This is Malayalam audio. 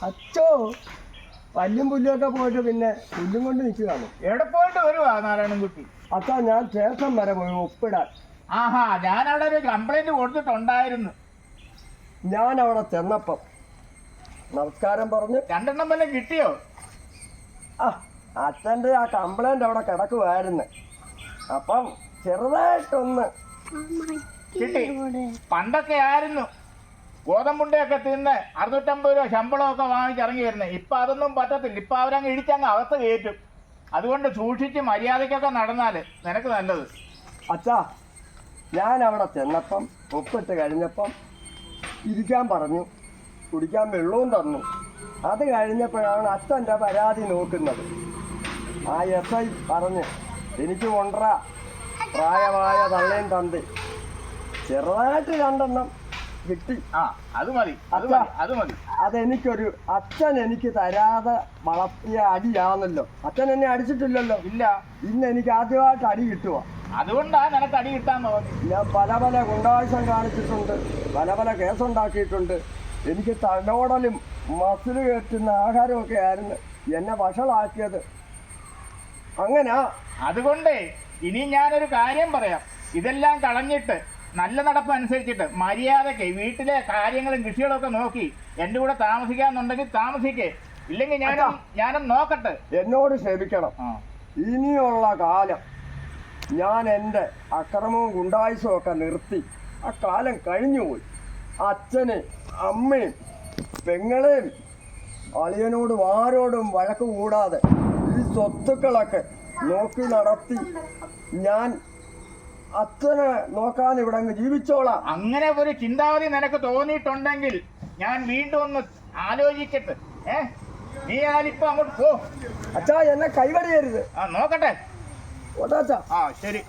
അച്ചോ പല്ലും പുല്ലൊക്കെ പോയിട്ട് പിന്നെ പുല്ലും കൊണ്ട് നിൽക്കുകയാണ്. എവിടെ പോയിട്ട് വരുവാ നാരായണൻകുട്ടി? അച്ഛാ ഞാൻ സ്റ്റേഷൻ വരെ പോയി ഒപ്പിടാൻ. ആഹാ, ഞാൻ അവിടെ ഒരു കംപ്ലൈന്റ് കൊടുത്തിട്ടുണ്ടായിരുന്നു. ഞാൻ അവിടെ ചെന്നപ്പം നമസ്കാരം പറഞ്ഞ് രണ്ടെണ്ണം വല്ലതും കിട്ടിയോ? ആ അച്ഛൻ്റെ ആ കംപ്ലൈന്റ് അവിടെ കിടക്കുമായിരുന്നു. അപ്പം ചെറുതായിട്ടൊന്ന് കിട്ടി. പണ്ടൊക്കെ ആയിരുന്നു ഗോതമ്പുണ്ടയൊക്കെ തിന്ന് 650 രൂപ ശമ്പളമൊക്കെ വാങ്ങിച്ചിറങ്ങി വരുന്നത്. ഇപ്പം അതൊന്നും പറ്റത്തില്ല. ഇപ്പം അവരങ്ങ് ഇടിച്ചങ്ങ് അകത്ത് കയറ്റും. അതുകൊണ്ട് സൂക്ഷിച്ച് മര്യാദയ്ക്കൊക്കെ നടന്നാൽ നിനക്ക് നല്ലത്. അച്ഛാ ഞാൻ അവിടെ ചെന്നപ്പം ഒപ്പിട്ട് കഴിഞ്ഞപ്പം ഇരിക്കാൻ പറഞ്ഞു, കുടിക്കാൻ വെള്ളവും തന്നു. അത് കഴിഞ്ഞപ്പോഴാണ് അച്ഛൻ്റെ പരാതി നോക്കുന്നത്. ആ SI പറഞ്ഞ് എനിക്ക് കൊണ്ടുവരാ പ്രായമായ തള്ളയും തന്തി. ചെറുതായിട്ട് 2 എണ്ണം കിട്ടി. ആ അത് മതി, അത് അച്ഛാ മതി, അത് മതി. അതെനിക്കൊരു അച്ഛൻ എനിക്ക് തരാതെ വളർത്തിയ അടിയാണല്ലോ. അച്ഛൻ എന്നെ അടിച്ചിട്ടില്ലല്ലോ. ഇല്ല. ഇന്ന് എനിക്ക് ആദ്യമായിട്ട് അടി കിട്ടുക. അതുകൊണ്ടാ നിനക്ക് അടി കിട്ടാൻ തോന്നി. ഞാൻ പല ഗുണ്ടായുസം കാണിച്ചിട്ടുണ്ട്, പല കേസുണ്ടാക്കിയിട്ടുണ്ട്. എനിക്ക് തലോടലും മസിൽ കയറ്റുന്ന ആഹാരമൊക്കെ ആയിരുന്നു എന്നെ വഷളാക്കിയത്. അങ്ങനെ അതുകൊണ്ട് ഇനി ഞാനൊരു കാര്യം പറയാം. ഇതെല്ലാം കളഞ്ഞിട്ട് നല്ല നടപ്പ് അനുസരിച്ചിട്ട് മര്യാദയ്ക്ക് വീട്ടിലെ കാര്യങ്ങളും കൃഷികളും ഒക്കെ നോക്കി എൻ്റെ കൂടെ താമസിക്കാന്നുണ്ടെങ്കിൽ താമസിക്കേ. ഇല്ലെങ്കിൽ ഞാനും നോക്കട്ടെ. എന്നോട് ക്ഷമിക്കണം. ഇനിയുള്ള കാലം ഞാൻ എൻ്റെ അക്രമവും ഗുണ്ടായുസവും ഒക്കെ നിർത്തി. ആ കാലം കഴിഞ്ഞുപോയി. അച്ഛനെ അമ്മയും പെങ്ങളെയും അളിയനോടും ആരോടും വഴക്ക് കൂടാതെ ഈ സ്വത്തുക്കളൊക്കെ നോക്കി നടത്തി ഞാൻ അച്ഛനെ നോക്കാൻ ഇവിടെ അങ്ങ് ജീവിച്ചോളാം. അങ്ങനെ ഒരു ചിന്താഗതി നിനക്ക് തോന്നിയിട്ടുണ്ടെങ്കിൽ ഞാൻ വീണ്ടും ഒന്ന് ആലോചിക്കട്ടെ. നീ ആലിപ്പോ അങ്ങോട്ട് പോ. അച്ഛാ എന്നെ കൈവടിയരുത്. നോക്കട്ടെ. ഓട്ടാ. ആ ശരി.